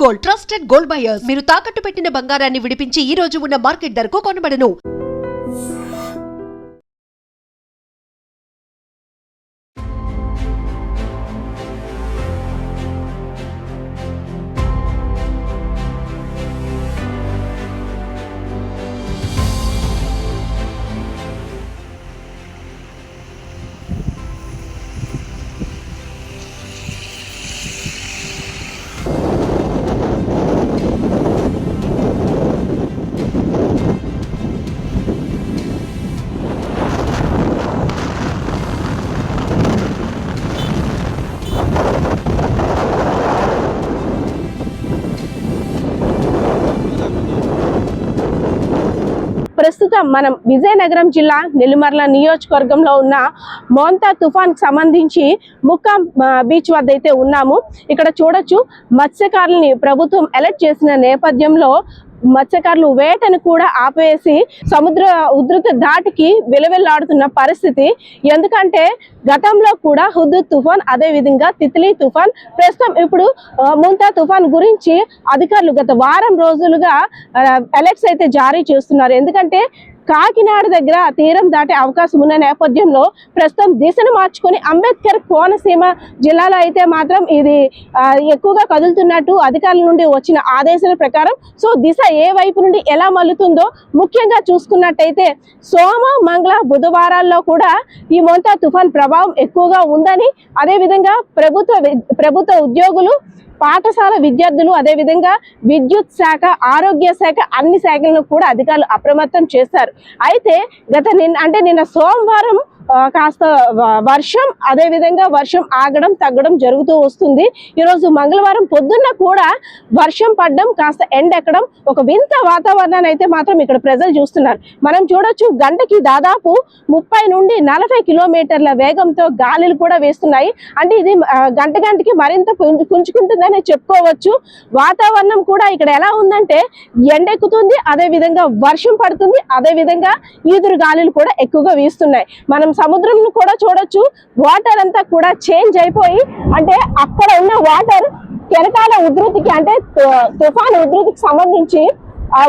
Gold, trusted gold buyers. మీరు తాకట్టు పెట్టిన బంగారాన్ని విడిపించి ఈ రోజు ఉన్న మార్కెట్ ధరకు కొనబడను. ప్రస్తుతం మనం విజయనగరం జిల్లా నెల్లిమర్ల నియోజకవర్గంలో ఉన్న మోంతా తుఫాన్ సంబంధించి ముక్కాం బీచ్ వద్ద అయితే ఉన్నాము. ఇక్కడ చూడొచ్చు, మత్స్యకారులని ప్రభుత్వం అలర్ట్ చేసిన నేపథ్యంలో మత్స్యకారులు వేటను కూడా ఆపేసి సముద్ర ఉధృత ధాటికి విలవిల్లాడుతున్న పరిస్థితి. ఎందుకంటే గతంలో కూడా హుదూద్ తుఫాన్, అదే విధంగా తిత్లీ తుఫాన్, ప్రస్తుతం ఇప్పుడు మోంతా తుఫాన్ గురించి అధికారులు గత వారం రోజులుగా అలర్ట్స్ అయితే జారీ చేస్తున్నారు. ఎందుకంటే కాకినాడ దగ్గర తీరం దాటే అవకాశం ఉన్న నేపథ్యంలో ప్రస్తుతం దిశను మార్చుకొని అంబేద్కర్ కోనసీమ జిల్లాలో అయితే మాత్రం ఇది ఎక్కువగా కదులుతున్నట్టు అధికారుల నుండి వచ్చిన ఆదేశాల ప్రకారం. సో దిశ ఏ వైపు నుండి ఎలా మల్లుతుందో ముఖ్యంగా చూసుకున్నట్టయితే సోమ, మంగళ, బుధవారాల్లో కూడా ఈ మోంతా తుఫాన్ ప్రభావం ఎక్కువగా ఉందని, అదేవిధంగా ప్రభుత్వ ఉద్యోగులు, పాఠశాల విద్యార్థులు, అదేవిధంగా విద్యుత్ శాఖ, ఆరోగ్య శాఖ, అన్ని శాఖలను కూడా అధికారులు అప్రమత్తం చేశారు. అయితే నిన్న సోమవారం కాస్త వర్షం, అదేవిధంగా వర్షం ఆగడం తగ్గడం జరుగుతూ వస్తుంది. ఈరోజు మంగళవారం పొద్దున్న కూడా వర్షం పడడం, కాస్త ఎండెక్కడం, ఒక వింత వాతావరణాన్ని అయితే మాత్రం ఇక్కడ ప్రజలు చూస్తున్నారు. మనం చూడొచ్చు, గంటకి దాదాపు 30 నుండి 40 కిలోమీటర్ల వేగంతో గాలులు కూడా వేస్తున్నాయి. అంటే ఇది గంటకి మరింత పుంజుకుంటుందని చెప్పుకోవచ్చు. వాతావరణం కూడా ఇక్కడ ఎలా ఉందంటే ఎండెక్కుతుంది, అదేవిధంగా వర్షం పడుతుంది, అదేవిధంగా ఈదురు గాలులు కూడా ఎక్కువగా వీస్తున్నాయి. మనం సముద్రం కూడా చూడొచ్చు, వాటర్ అంతా కూడా చేంజ్ అయిపోయి, అంటే అక్కడ ఉన్న వాటర్ కెరటాల ఉధృతికి, అంటే తుఫాను ఉధృతికి సంబంధించి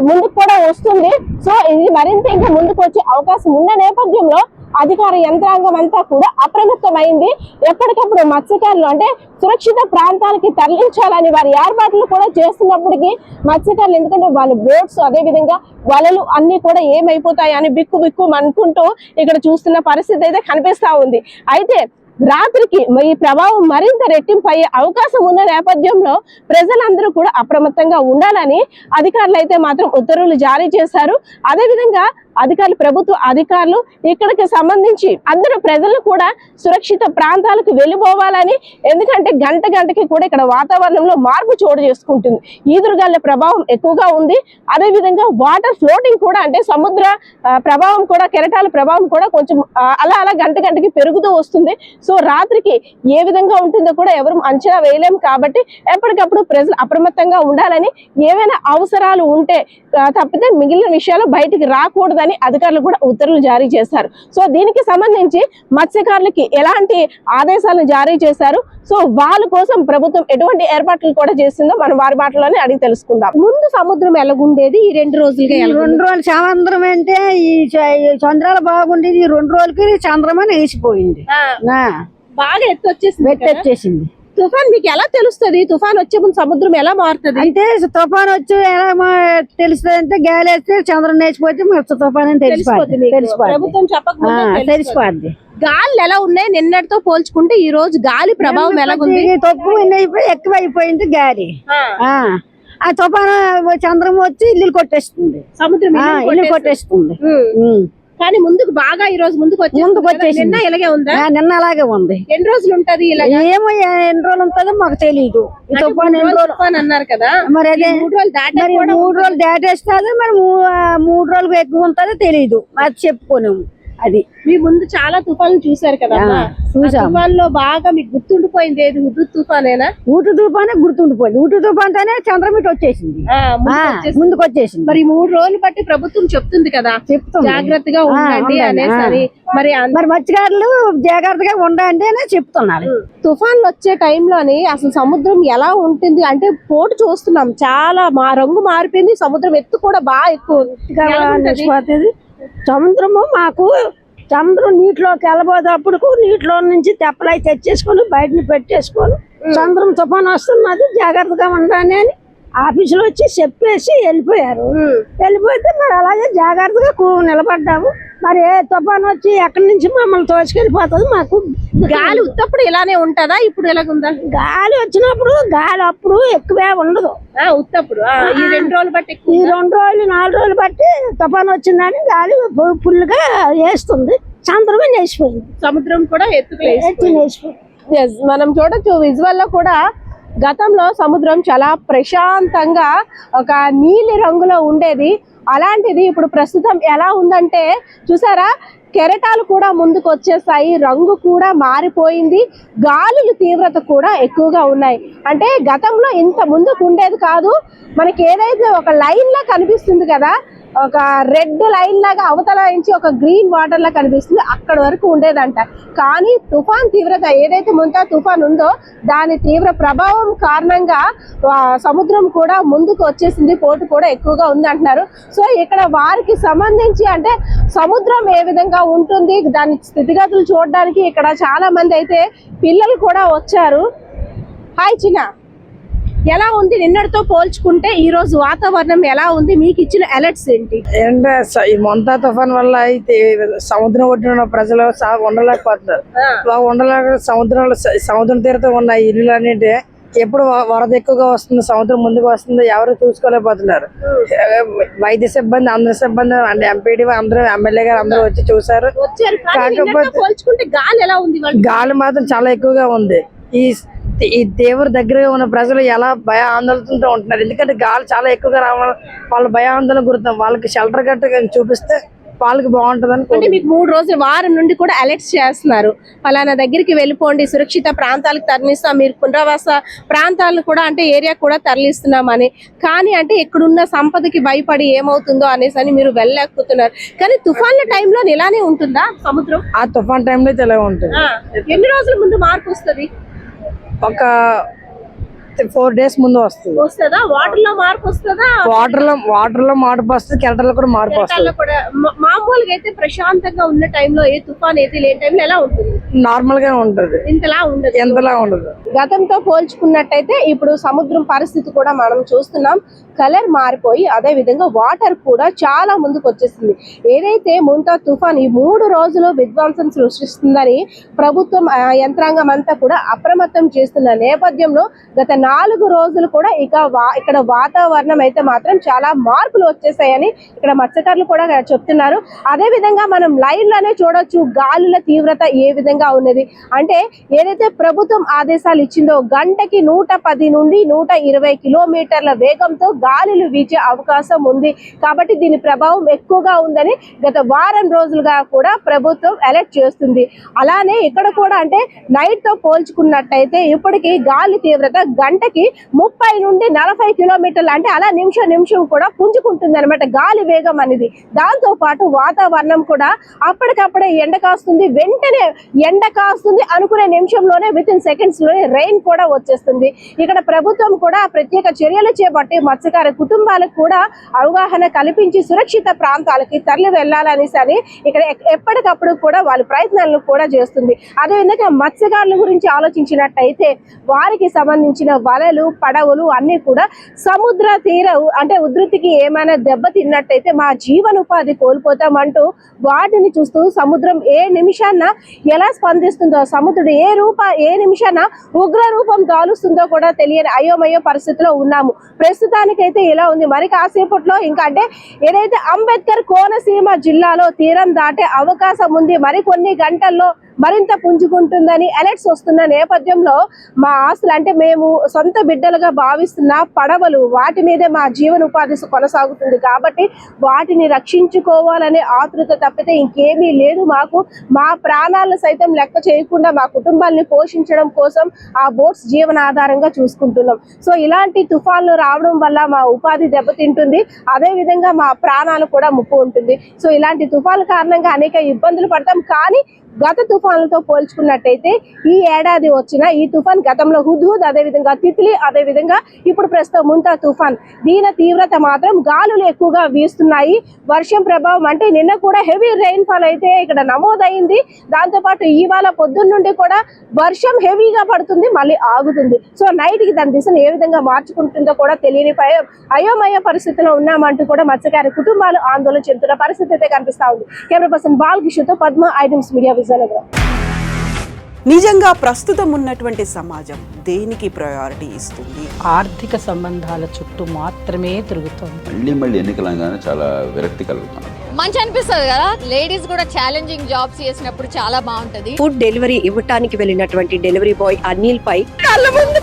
ముందుకు కూడా వస్తుంది. సో ఇది మరింత ఇంకా ముందుకు వచ్చే అవకాశం ఉన్న నేపథ్యంలో అధికార యంత్రాంగం అంతా కూడా అప్రమత్తమైంది. ఎప్పటికప్పుడు మత్స్యకారులు అంటే సురక్షిత ప్రాంతాలకి తరలించాలని వారి ఏర్పాట్లు కూడా చేస్తున్నప్పటికీ మత్స్యకారులు, ఎందుకంటే వాళ్ళ బోట్స్, అదేవిధంగా వలలు అన్ని కూడా ఏమైపోతాయి అని బిక్కు అనుకుంటూ ఇక్కడ చూస్తున్న పరిస్థితి అయితే కనిపిస్తా ఉంది. అయితే రాత్రికి ఈ ప్రభావం మరింత రెట్టింపు అయ్యే అవకాశం ఉన్న నేపథ్యంలో ప్రజలందరూ కూడా అప్రమత్తంగా ఉండాలని అధికారులు అయితే మాత్రం ఉత్తర్వులు జారీ చేశారు. అదేవిధంగా ప్రభుత్వ అధికారులు ఇక్కడికి సంబంధించి అందరూ ప్రజలు కూడా సురక్షిత ప్రాంతాలకు వెళ్ళిపోవాలని, ఎందుకంటే గంటకి కూడా ఇక్కడ వాతావరణంలో మార్పు చోటు చేసుకుంటుంది. ఈదురుగాల ప్రభావం ఎక్కువగా ఉంది. అదేవిధంగా వాటర్ ఫ్లోటింగ్ కూడా, అంటే సముద్ర ప్రభావం కూడా, కెరటాల ప్రభావం కూడా కొంచెం అలా గంటకి పెరుగుతూ వస్తుంది. సో రాత్రికి ఏ విధంగా ఉంటుందో కూడా ఎవరు అంచనా వేయలేము. కాబట్టి ఎప్పటికప్పుడు ప్రజలు అప్రమత్తంగా ఉండాలని, ఏవైనా అవసరాలు ఉంటే తప్పితే మిగిలిన విషయాలు బయటికి రాకూడదని అధికారులు కూడా ఉత్తర్వులు జారీ చేశారు. సో దీనికి సంబంధించి మత్స్యకారులకి ఎలాంటి ఆదేశాలను జారీ చేశారు, సో వాళ్ళ కోసం ప్రభుత్వం ఎటువంటి ఏర్పాట్లు కూడా చేసిందో మనం వారి మాటలోనే అడిగి తెలుసుకుందాం. ముందు సముద్రం ఎలాగుండేది, ఈ 2 రోజులుగా 2 రోజులు సముద్రం అంటే ఈ చంద్రాలు బాగుండేది. ఈ 2 రోజులకి చంద్రమని వేసిపోయింది, బాగా ఎత్తొచ్చేసింది. తుఫాన్ మీకు ఎలా తెలుస్తుంది? తుఫాన్ వచ్చే ముందు సముద్రం ఎలా మారుతుంది? అంటే తుఫాన్ వచ్చి ఎలా తెలుస్తుంది అంటే గాలి వేస్తే చంద్రం వేసిపోతే తుఫాన్ అని తెలిసిపోద్ది. గాలి ఎలా ఉన్నాయి నిన్నటితో పోల్చుకుంటే ఈ రోజు గాలి ప్రభావం ఎలా ఉంది? తక్కువ ఎక్కువైపోయింది గాలి. ఆ తుఫాను చంద్రం వచ్చి ఇల్లు కొట్టేస్తుంది, సముద్రం ఇల్లు కొట్టేస్తుంది. కానీ ముందుకు బాగా ఈ రోజు ముందుకు వచ్చేసి నిన్న ఇలాగే ఉందా? నిన్న అలాగే ఉంది. ఎన్ని రోజులు ఉంటది? ఏమో ఎన్ని రోజులు ఉంటుందో మాకు తెలియదు. ఈ తుఫాన్ అన్నారు కదా, మరి అదే 3 రోజులు దాటేస్తుంది. మరి 3 రోజులకు ఎక్కువ ఉంటుందో తెలియదు, అది చెప్పుకోలేము. అది మీ ముందు చాలా తుఫాన్లు చూశారు కదా చూసాం. తుఫాన్ లో బాగా మీకు గుర్తుండిపోయింది ఏది? హుదూద్ తుఫానేనా? ఊటు తుఫానే గుర్తుండిపోయింది. ఊటు తుఫాన్తోనే చంద్రమిట్ వచ్చేసింది, ముందుకు వచ్చేసింది. మరి 3 రోజులు బట్టి ప్రభుత్వం చెప్తుంది కదా చెప్తుంది జాగ్రత్తగా ఉండండి అనేసి. మరి మరి మత్స్యకారులు జాగ్రత్తగా ఉండండి అని చెప్తున్నారు. తుఫాన్లు వచ్చే టైంలోని అసలు సముద్రం ఎలా ఉంటుంది అంటే పోటు చూస్తున్నాం, చాలా రంగు మారిపోయింది. సముద్రం ఎత్తు కూడా బాగా ఎక్కువ నిలిచిపోతుంది. సముద్రము మాకు సముద్రం నీటిలోకి వెళ్ళబోయేటప్పుడు నీటిలో నుంచి తెప్పలై తెచ్చేసుకొని బయటని పెట్టేసుకొని సముద్రం తుఫాన్ వస్తున్నది జాగ్రత్తగా ఉండాలి అని ఆఫీసులో వచ్చి చెప్పేసి వెళ్ళిపోయారు. వెళ్ళిపోతే మరి అలాగే జాగ్రత్తగా నిలబడ్డాము. మరి ఏ తుఫాన్ వచ్చి ఎక్కడి నుంచి మమ్మల్ని తోచుకెళ్ళిపోతుంది. మాకు గాలి ఉత్తప్పుడు ఇలానే ఉంటదా? ఇప్పుడు ఎలాగుందా? గాలి వచ్చినప్పుడు గాలి అప్పుడు ఎక్కువే ఉండదు. ఉత్తప్పుడు ఈ 2 రోజులు బట్టి ఈ 2 రోజులు 4 రోజులు బట్టి తుఫాన్ వచ్చిందని గాలి ఫుల్గా వేస్తుంది. సముద్రమే నేసిపోయింది. సముద్రం కూడా ఎత్తి నేసిపోయింది. మనం చూడొచ్చు విజువల్ లో కూడా గతంలో సముద్రం చాలా ప్రశాంతంగా ఒక నీలి రంగులో ఉండేది. అలాంటిది ఇప్పుడు ప్రస్తుతం ఎలా ఉందంటే చూసారా, కెరటాలు కూడా ముందుకు వచ్చేసాయి, రంగు కూడా మారిపోయింది, గాలుల తీవ్రత కూడా ఎక్కువగా ఉన్నాయి. అంటే గతంలో ఇంత ముందుకు ఉండేది కాదు. మనకి ఏదైతే ఒక లైన్ లా కనిపిస్తుంది కదా, ఒక రెడ్ లైన్ లాగా అవతల నుంచి ఒక గ్రీన్ వాటర్ లా కనిపిస్తుంది, అక్కడ వరకు ఉండేదంట. కానీ తుఫాన్ తీవ్రత ఏదైతే ముంతా తుఫాన్ ఉందో దాని తీవ్ర ప్రభావం కారణంగా సముద్రం కూడా ముందుకు వచ్చేసింది, పోటు కూడా ఎక్కువగా ఉంది అంటున్నారు. సో ఇక్కడ వారికి సంబంధించి అంటే సముద్రం ఏ విధంగా ఉంటుంది దాని స్థితిగతులు చూడడానికి ఇక్కడ చాలా మంది అయితే పిల్లలు కూడా వచ్చారు. హాయ్ చిన్న, ఎలా ఉంది నిన్నటితో పోల్చుకుంటే ఈ రోజు వాతావరణం ఎలా ఉంది? మీకు ఇచ్చిన అలర్ట్స్ ఏంటి? ఈ మొంతా తుఫాన్ వల్ల అయితే సముద్రం ఒడ్డున ఉన్న ప్రజలు ఉండలేకపోతున్నారు. ఉండలేక సముద్రం తీరతో ఉన్న ఇల్లు అనేటి ఎప్పుడు వరద ఎక్కువగా వస్తుంది, సముద్రం ముందుకు వస్తుంది, ఎవరు చూసుకోలేకపోతున్నారు. వైద్య సిబ్బంది అందరి సిబ్బంది అంటే ఎంపీడీ అందరూ ఎమ్మెల్యే గారు అందరూ వచ్చి చూసారు. కాకపోతే గాలి ఎలా ఉంది? గాలి మాత్రం చాలా ఎక్కువగా ఉంది. ఈ తీవ్ర దగ్గరగా ఉన్న ప్రజలు ఎలా భయ ఆందోళనతో ఉంటున్నారు. ఎందుకంటే గాలి చాలా ఎక్కువగా రావడం వాళ్ళ భయ ఆందోళన గుర్తాం. వాళ్ళకి షెల్టర్ గట్ట చూపిస్తే వాళ్ళకి బాగుంటుందని. అంటే మీకు 3 రోజులు వారం నుండి కూడా అలర్ట్స్ చేస్తున్నారు, ఫలానా దగ్గరికి వెళ్ళిపోండి, సురక్షిత ప్రాంతాలకు తరలిస్తాం, మీరు పునరావాస ప్రాంతాలను కూడా అంటే ఏరియా కూడా తరలిస్తున్నామని. కానీ అంటే ఇక్కడున్న సంపదకి భయపడి ఏమవుతుందో అనేసి అని మీరు వెళ్ళలేకపోతున్నారు. కానీ తుఫాన్ల టైంలో ఇలానే ఉంటుందా సముద్రం? ఆ తుఫాన్ టైంలో ఇలా ఉంటుంది. ఎన్ని రోజుల ముందు మార్పు వస్తుంది? ఒక 4 days ముందు వస్తుంది. వస్తుందా? వాటర్ లో మార్పు వస్తుందా? వాటర్ లో మార్పు వస్తుంది, కెరటాల్లో కూడా మార్పు వస్తుంది. మామూలుగా అయితే ప్రశాంతంగా ఉన్న టైంలో ఏ తుఫాన్ అయితే లేని టైంలో ఎలా ఉంటుంది? నార్మల్ గా ఉంటుంది, ఇంతలా ఉండదు, ఎంతలా ఉండదు. గతంతో పోల్చుకున్నట్టయితే ఇప్పుడు సముద్రం పరిస్థితి కూడా మనం చూస్తున్నాం, కలర్ మారిపోయి అదే విధంగా వాటర్ కూడా చాలా ముందుకు వచ్చేసింది. ఏదైతే ముంతా తుఫాన్ ఈ 3 రోజులు విధ్వంసం సృష్టిస్తుందని ప్రభుత్వం యంత్రాంగం అంతా కూడా అప్రమత్తం చేస్తున్న నేపథ్యంలో గత 4 రోజులు కూడా ఇక్కడ వాతావరణం అయితే మాత్రం చాలా మార్పులు వచ్చేసాయని ఇక్కడ మత్స్యకారులు కూడా చెప్తున్నారు. అదే విధంగా మనం లైవ్ లోనే చూడొచ్చు గాలుల తీవ్రత ఏ విధంగా ఉన్నది అంటే ఏదైతే ప్రభుత్వం ఆదేశాలు ఇచ్చిందో గంటకి 110 నుండి 120 కిలోమీటర్ల వేగంతో గాలులు వీచే అవకాశం ఉంది. కాబట్టి దీని ప్రభావం ఎక్కువగా ఉందని గత వారం రోజులుగా కూడా ప్రభుత్వం అలర్ట్ చేస్తుంది. అలానే ఇక్కడ కూడా అంటే నైట్ తో పోల్చుకున్నట్టయితే ఇప్పటికీ గాలి తీవ్రత గంటకి 30 నుండి 40 కిలోమీటర్లు అంటే అలా నిమిషం కూడా పుంజుకుంటుంది అనమాట గాలి వేగం అనేది. దాంతో పాటు వాతావరణం కూడా అప్పటికప్పుడే ఎండ కాస్తుంది, వెంటనే ఎండ కాస్తుంది అనుకునే నిమిషంలోనే వితిన్ సెకండ్స్ లోనే రెయిన్ కూడా వచ్చేస్తుంది. ఇక్కడ ప్రభుత్వం కూడా ప్రత్యేక చర్యలు చేపట్టి మత్స్యకార కుటుంబాలకు కూడా అవగాహన కల్పించి సురక్షిత ప్రాంతాలకి తరలి వెళ్లాలనేసి ఇక్కడ ఎప్పటికప్పుడు కూడా వాళ్ళ ప్రయత్నాలను కూడా చేస్తుంది. అదేవిధంగా మత్స్యకారుల గురించి ఆలోచించినట్టయితే వారికి సంబంధించిన వలలు పడవలు అన్ని కూడా సముద్ర తీరం అంటే ఉధృతికి ఏమైనా దెబ్బ తిన్నట్టయితే మా జీవనోపాధి కోల్పోతామంటూ వాటిని చూస్తూ సముద్రం ఏ నిమిషాన్న ఎలా స్పందిస్తుందో, సముద్రుడు ఏ నిమిషాన ఉగ్ర రూపం దాలుస్తుందో కూడా తెలియని అయోమయ పరిస్థితిలో ఉన్నాము. ప్రస్తుతానికైతే ఇలా ఉంది. మరి కాసేపట్లో ఇంకా అంటే ఏదైతే అంబేద్కర్ కోనసీమ జిల్లాలో తీరం దాటే అవకాశం ఉంది. మరికొన్ని గంటల్లో మరింత పుంజుకుంటుందని అలర్ట్స్ వస్తున్న నేపథ్యంలో మా ఆస్తులు అంటే మేము సొంత బిడ్డలుగా భావిస్తున్న పడవలు వాటి మీదే మా జీవనోపాధి కొనసాగుతుంది కాబట్టి వాటిని రక్షించుకోవాలనే ఆతృత తప్పితే ఇంకేమీ లేదు మాకు. మా ప్రాణాలను సైతం లెక్క చేయకుండా మా కుటుంబాలని పోషించడం కోసం ఆ బోట్స్ జీవనాధారంగా చూసుకుంటున్నాం. సో ఇలాంటి తుఫాన్లు రావడం వల్ల మా ఉపాధి దెబ్బతింటుంది, అదే విధంగా మా ప్రాణాలు కూడా ముప్పు ఉంటుంది. సో ఇలాంటి తుఫాన్ల కారణంగా అనేక ఇబ్బందులు పడతాం. కానీ గత తుఫాన్లతో పోల్చుకున్నట్టయితే ఈ ఏడాది వచ్చిన ఈ తుఫాన్ గతంలో హుద్హుద్, అదేవిధంగా తిత్లీ, అదేవిధంగా ఇప్పుడు ప్రస్తుతం ముంతా తుఫాన్ దీని తీవ్రత మాత్రం గాలులు ఎక్కువగా వీస్తున్నాయి. వర్షం ప్రభావం అంటే నిన్న కూడా హెవీ రెయిన్ ఫాల్ అయితే ఇక్కడ నమోదైంది. దాంతోపాటు ఇవాళ పొద్దున్న నుండి కూడా వర్షం హెవీగా పడుతుంది, మళ్ళీ ఆగుతుంది. సో నైట్ కి దాని దిశను ఏ విధంగా మార్చుకుంటుందో కూడా తెలియని అయోమయ పరిస్థితిలో ఉన్నామంటూ కూడా మత్స్యకార కుటుంబాలు ఆందోళన చెందుతున్న పరిస్థితి అయితే కనిపిస్తా ఉంది. కెమెరా పర్సన్ బాలకిషోర్తో పద్మ, ఐటమ్స్ మీడియా, విజయనగరం. నిజంగా ప్రస్తుతం ఉన్నటువంటి సమాజం దేనికి ప్రయారిటీ ఇస్తుంది? ఆర్థిక సంబంధాల చుట్టూ మాత్రమే తిరుగుతుంది. మళ్ళీ ఎన్నికలంగానే చాలా విరక్తి కలుగుతాను. మంచి అనిపిస్తుంది కదా, లేడీస్ కూడా ఛాలెంజింగ్ జాబ్స్ చేసినప్పుడు చాలా బాగుంటది. ఫుడ్ డెలివరీ ఇవ్వటానికి వెళ్ళినటువంటి డెలివరీ బాయ్ అనిల్ పై కళ్ళ ముందు